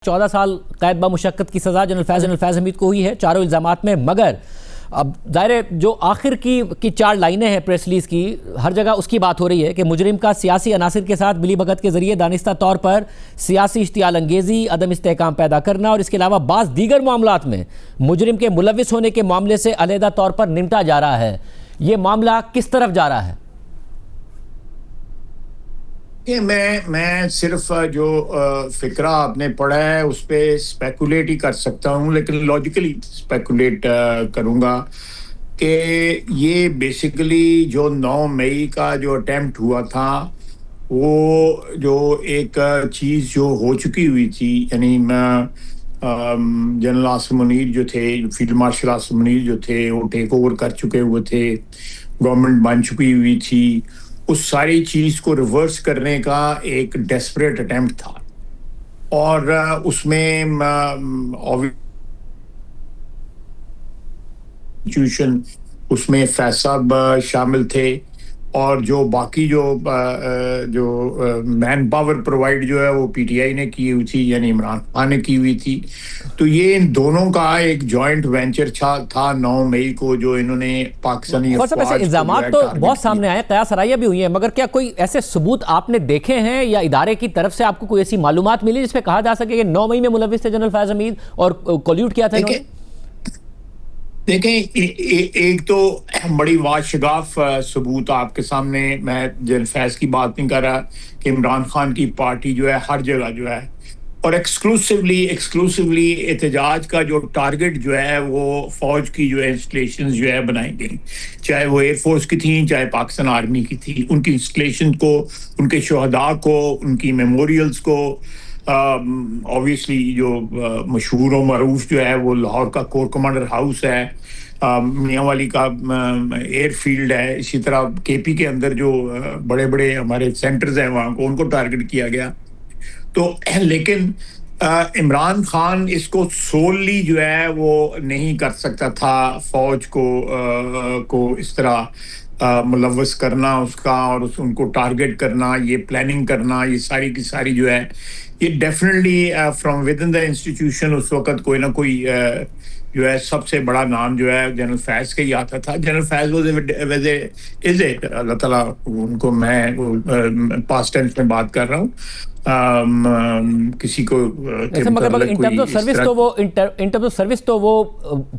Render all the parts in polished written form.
14 साल कैद बमुशक्कत की सज़ा जनरल फैज़ हमीद को हुई है चारों इल्ज़ामात में। मगर अब ज़ाहिर जो आखिर की चार लाइनें हैं प्रेस रिलीज़ की, हर जगह उसकी बात हो रही है कि मुजरिम का सियासी अनासिर के साथ मिली भगत के ज़रिए दानिस्ता तौर पर सियासी इश्तियाल अंगेज़ी, अदम इस्तेहकाम पैदा करना और इसके अलावा बाज़ दीगर मामलात में मुजरिम के मुलविस होने के मामले से अलहदा तौर पर निमटा जा रहा है। ये मामला किस तरफ जा रहा है? मैं सिर्फ जो फिक्रा आपने पढ़ा है उस पर स्पेकुलेट ही कर सकता हूँ, लेकिन लॉजिकली स्पेकुलेट करूँगा कि ये बेसिकली जो 9 मई का जो अटेम्प्ट हुआ था वो जो एक चीज़ जो हो चुकी हुई थी, यानी जनरल आसिम मुनीर जो थे, फील्ड मार्शल आसिम मुनीर जो थे, वो टेक ओवर कर चुके हुए थे, गवर्नमेंट बन चुकी हुई थी। उस सारी चीज को रिवर्स करने का एक डेस्परेट अटेम्प्ट था और उसमें इंस्टीट्यूशन उसमें फैज साहब शामिल थे और जो बाकी जो मैन पावर प्रोवाइड जो है वो पीटीआई ने की हुई थी, यानी इमरान खान ने की हुई थी। तो ये इन दोनों का एक जॉइंट वेंचर था 9 मई को, जो इन्होंने पाकिस्तानी इल्जामात तो बहुत सामने आए, कयासराइयां भी हुई हैं, मगर क्या कोई ऐसे सबूत आपने देखे हैं या इदारे की तरफ से आपको कोई ऐसी मालूमात मिली जिसपे कहा जा सके कि 9 मई में मुलविस थे जनरल फैज हमीद और कोल्यूट किया था? देखें, एक तो बड़ी वाशगाफ सबूत आपके सामने, मैं जनरल फैज की बात नहीं कर रहा, कि इमरान खान की पार्टी जो है हर जगह जो है और एक्सक्लूसिवली एहतजाज का जो टारगेट जो है वो फौज की जो है इंस्टॉलेशंस जो है बनाई गई, चाहे वो एयरफोर्स की थी चाहे पाकिस्तान आर्मी की थी। उनकी इंस्टॉलेशन को, उनके शहदा को, उनकी मेमोरियल्स को, ऑब्वियसली जो मशहूर और मरूफ जो है वो लाहौर का कोर कमांडर हाउस है, मियांवाली का एयरफील्ड है, इसी तरह केपी के अंदर जो बड़े बड़े हमारे सेंटर्स हैं वहाँ को, उनको टारगेट किया गया। तो लेकिन इमरान खान इसको सोलली जो है वो नहीं कर सकता था, फौज को इस तरह मुलव्वस करना उसका और उनको टारगेट करना, ये प्लानिंग करना, ये सारी की सारी जो है ये definitely from with in the institution उस वक्त कोई ना कोई जो है सबसे बड़ा नाम जो है जनरल फैज का ही आता था। जनरल फैज इज इट, अल्लाह ताला उनको, मैं पास्ट टेंस में बात कर रहा हूँ, किसी को मगर इन टर्म्स ऑफ सर्विस तो वो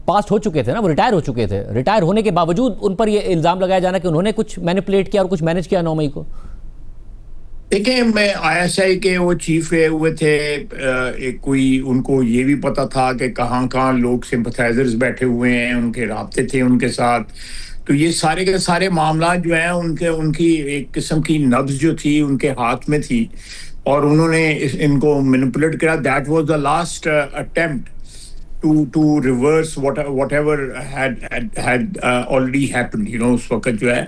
पास्ट हो चुके थे ना, वो रिटायर हो चुके थे। रिटायर होने के बावजूद उन पर ये इल्जाम लगाया जाना कि उन्होंने कुछ मैनिपुलेट किया और कुछ मैनेज किया 9 मई को। देखिए, मैं आईएसआई के वो चीफ रहे हुए थे, एक कोई उनको ये भी पता था कि कहाँ कहाँ लोग सिंपथाइजर्स बैठे हुए हैं, उनके राब्ते थे उनके साथ। तो ये सारे के सारे मामला जो हैं उनकी एक किस्म की नब्ज जो थी उनके हाथ में थी और उन्होंने इनको मैनिपुलेट किया। That was the last attempt to reverse whatever had already happened, you know. उस वक्त जो है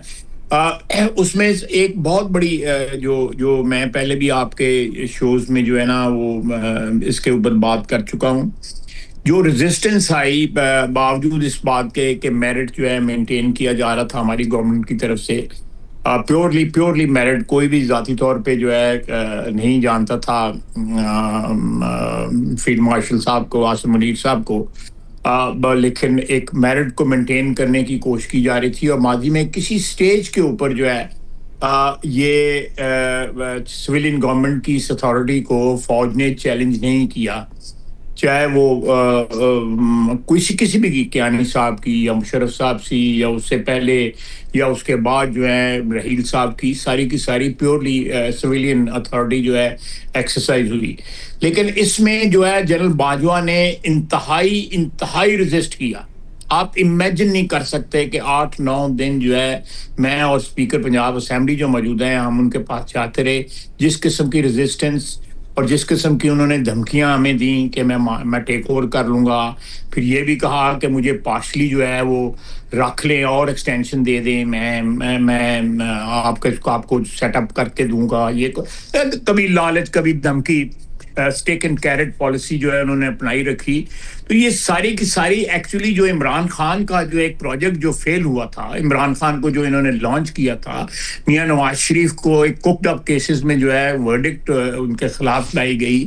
उसमें एक बहुत बड़ी जो मैं पहले भी आपके शोज में जो है ना वो इसके ऊपर बात कर चुका हूँ, जो रेजिस्टेंस आई बावजूद इस बात के कि मेरिट जो है मेंटेन किया जा रहा था हमारी गवर्नमेंट की तरफ से, प्योरली मेरिट, कोई भी जाती तौर पे जो है नहीं जानता था फील्ड मार्शल साहब को, आसिम मुनीर साहब को, लेकिन एक मेरिट को मेंटेन करने की कोशिश की जा रही थी। और माजी में किसी स्टेज के ऊपर जो है ये सिविलियन गवर्नमेंट की इस अथॉरिटी को फौज ने चैलेंज नहीं किया, चाहे वो किसी भी कियानी साहब की या मुशर्रफ साहब सी या उससे पहले या उसके बाद जो है रहील साहब की सारी प्योरली सिविलियन अथॉरिटी जो है एक्सरसाइज हुई। लेकिन इसमें जो है जनरल बाजवा ने इंतहाई रेजिस्ट किया। आप इमेजिन नहीं कर सकते कि 8-9 दिन जो है मैं और स्पीकर पंजाब असेंबली जो मौजूद हैं, हम उनके पास जाते रहे। जिस किस्म की रेजिस्टेंस और जिस किस्म की उन्होंने धमकियां हमें दी कि मैं टेक ओवर कर लूँगा, फिर ये भी कहा कि मुझे पार्शली जो है वो रख लें और एक्सटेंशन दे दें, मैं आपको सेटअप करके दूंगा। ये कभी लालच, कभी धमकी, स्टिक एंड कैरेट पॉलिसी जो है उन्होंने अपनाई रखी। तो ये सारी की सारी एक्चुअली जो इमरान खान का जो एक प्रोजेक्ट जो फेल हुआ था, इमरान खान को जो इन्होंने लॉन्च किया था, मियां नवाज शरीफ को एक कुक्ड अप केसेस में जो है वर्डिक्ट उनके खिलाफ लाई गई।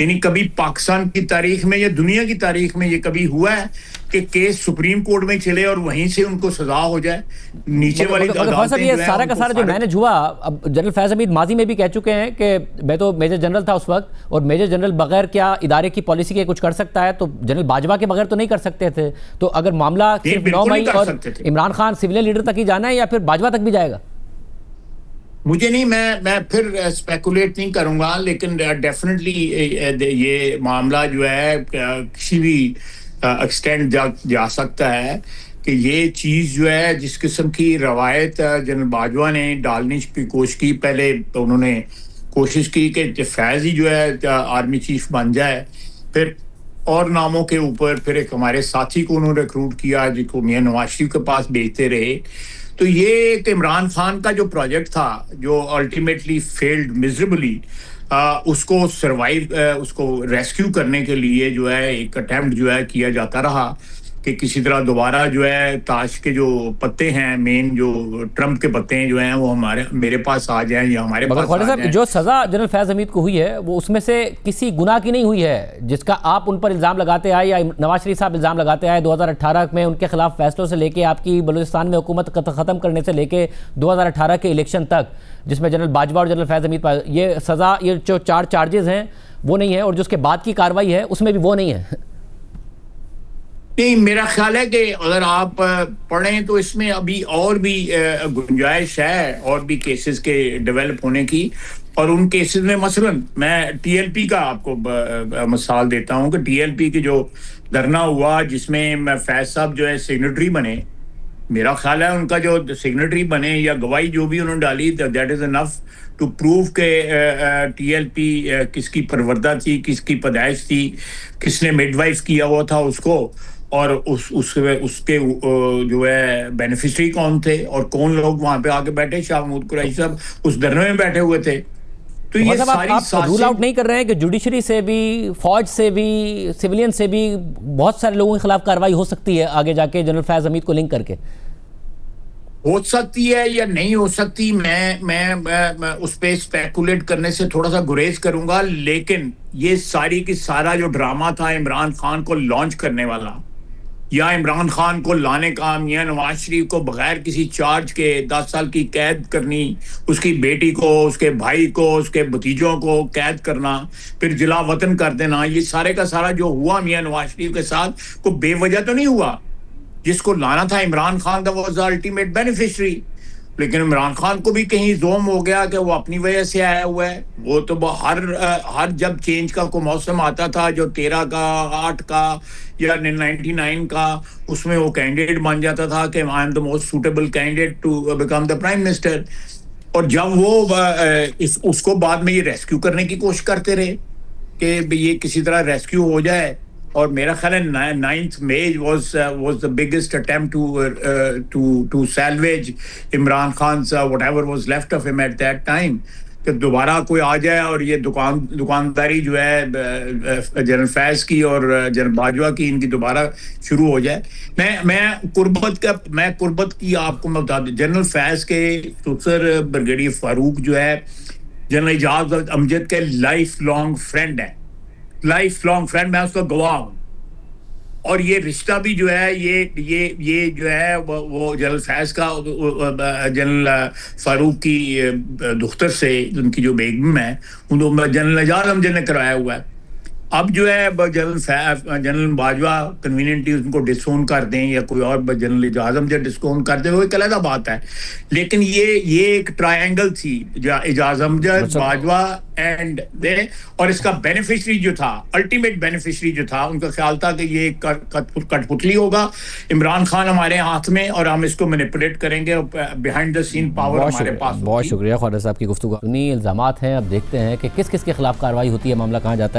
यानी कभी पाकिस्तान की तारीख में या दुनिया की तारीख में ये कभी हुआ है कि केस सुप्रीम कोर्ट में चले और वहीं से उनको सजा हो जाए? नीचे वाली साहब ये सारा का सारा जो मैनेज हुआ, अब जनरल फैज हमीद माजी में भी कह चुके हैं कि मैं तो मेजर जनरल था उस वक्त, और मेजर जनरल बगैर क्या इदारे की पॉलिसी के कुछ कर सकता है, तो जनरल बाजवा के बगैर तो नहीं कर सकते थे। तो अगर मामला सिर्फ 9 मई और इमरान खान सिविलियन लीडर तक ही जाना है या फिर बाजवा तक भी जाएगा? मुझे नहीं, मैं फिर स्पेकुलेट नहीं करूंगा, लेकिन डेफिनेटली ये मामला जो है किसी भी एक्सटेंड जा सकता है कि ये चीज़ जो है जिस किस्म की रवायत जनरल बाजवा ने डालने की कोशिश की, पहले तो उन्होंने कोशिश की कि फैज़ ही जो है आर्मी चीफ बन जाए, फिर और नामों के ऊपर फिर एक हमारे साथी को उन्होंने रिक्रूट किया जिसको मियां नवाज शरीफ के पास भेजते रहे। तो ये एक इमरान खान का जो प्रोजेक्ट था जो अल्टीमेटली फेल्ड मिजरेबली, उसको सरवाइव उसको रेस्क्यू करने के लिए जो है एक अटेम्प्ट जो है किया जाता रहा कि किसी तरह दोबारा जो है ताश के जो पत्ते हैं, मेन जो ट्रम्प के पत्ते हैं जो हैं, वो मेरे पास आ जाएं या हमारे पास आ जाएं। जो सज़ा जनरल फैज़ हमीद को हुई है वो उसमें से किसी गुनाह की नहीं हुई है जिसका आप उन पर इल्ज़ाम लगाते आए या नवाज शरीफ साहब इल्ज़ाम लगाते आए 2018 में उनके खिलाफ फैसलों से लेके आपकी बलूचिस्तान में हुकूमत ख़त्म करने से लेके 2018 के इलेक्शन तक, जिसमें जनरल बाजवा और जनरल फैज़ हमीद पर ये सज़ा, ये जो 4 चार्जेस हैं वो नहीं है, और जो उसके बाद की कार्रवाई है उसमें भी वो नहीं है। नहीं, मेरा ख्याल है कि अगर आप पढ़ें तो इसमें अभी और भी गुंजाइश है और भी केसेस के डेवलप होने की। और उन केसेस में मसलन मैं टीएलपी का आपको मिसाल देता हूं कि टीएलपी की जो धरना हुआ जिसमें फैज साहब जो है सिग्नेटरी बने, मेरा ख्याल है उनका जो सिग्नेटरी बने या गवाही जो भी उन्होंने डाली, that is enough to prove के टीएलपी किसकी परवरदा थी, किसकी पैदाइश थी, किसने मिडवाइफ किया हुआ था उसको, और उसके जो है बेनिफिशियरी कौन थे और कौन लोग वहां पे आके बैठे। शाह महमूद कुरैशी साहब उस धरने में बैठे हुए थे। तो ये सारी आप रूल आउट नहीं कर रहे हैं कि जुडिशरी से भी, फौज से भी, सिविलियन से भी बहुत सारे लोगों के खिलाफ कार्रवाई हो सकती है आगे जाके जनरल फैज हमीद को लिंक करके? हो सकती है या नहीं हो सकती, मैं उस पर स्पेकुलेट करने से थोड़ा सा गुरेज करूंगा। लेकिन ये सारी की सारा जो ड्रामा था इमरान खान को लॉन्च करने वाला या इमरान खान को लाने का, मियां नवाज शरीफ को बगैर किसी चार्ज के 10 साल की कैद करनी, उसकी बेटी को, उसके भाई को, उसके भतीजों को कैद करना, फिर जिला वतन कर देना, ये सारे का सारा जो हुआ मियां नवाज शरीफ के साथ को बेवजह तो नहीं हुआ। जिसको लाना था इमरान खान था, वो अल्टीमेट बेनिफिशियरी। लेकिन इमरान खान को भी कहीं जोम हो गया कि वो अपनी वजह से आया हुआ है। वो तो हर जब चेंज का कोई मौसम आता था, जो 13 का, 8 का या 99 का, उसमें वो कैंडिडेट बन जाता था कि I am the most suitable candidate to become the prime minister. और जब वो उसको बाद में ये रेस्क्यू करने की कोशिश करते रहे कि ये किसी तरह रेस्क्यू हो जाए, और मेरा ख्याल है 9th May was the biggest attempt to salvage Imran Khan's whatever was left of him at that time, कि दोबारा कोई आ जाए और ये दुकानदारी जो है जनरल फैज की और जनरल बाजवा की, इनकी दोबारा शुरू हो जाए। मैं कुर्बत की आपको मैं बता दूं, जनरल फैज के सुसर ब्रिगेडियर फारूक जो है जनरल एजाज अमजद के लाइफ लॉन्ग फ्रेंड है, लाइफ लॉन्ग फ्रेंड, मैं उसका गवाह हूं। और ये रिश्ता भी जो है ये जो है वो जनरल फैज का जनरल फारूक की दुख्तर से, उनकी जो बेगम है, उनको जनरल एजाज अमजद ने कराया हुआ है। अब जो है जनरल बाजवा कन्वीनियंटली उनको डिसोन कर दें या कोई और जनरल एजाज अमजद डिसोन कर दे, वो एक अलग बात है। लेकिन ये एक ट्रायंगल थी, एजाज अमजद, बाजवा एंड और इसका बेनिफिशियरी जो था, अल्टीमेट बेनिफिशियरी जो था, उनका ख्याल था कि ये कठपुतली होगा, इमरान खान हमारे हाथ में और हम इसको मैनिपुलेट करेंगे, बिहाइंड द सीन पावर हमारे पास। बहुत शुक्रिया ख्वाजा साहब की गुफ्तगू। इल्जामात हैं, अब देखते हैं कि किस किस के खिलाफ कार्रवाई होती है, मामला कहाँ जाता है।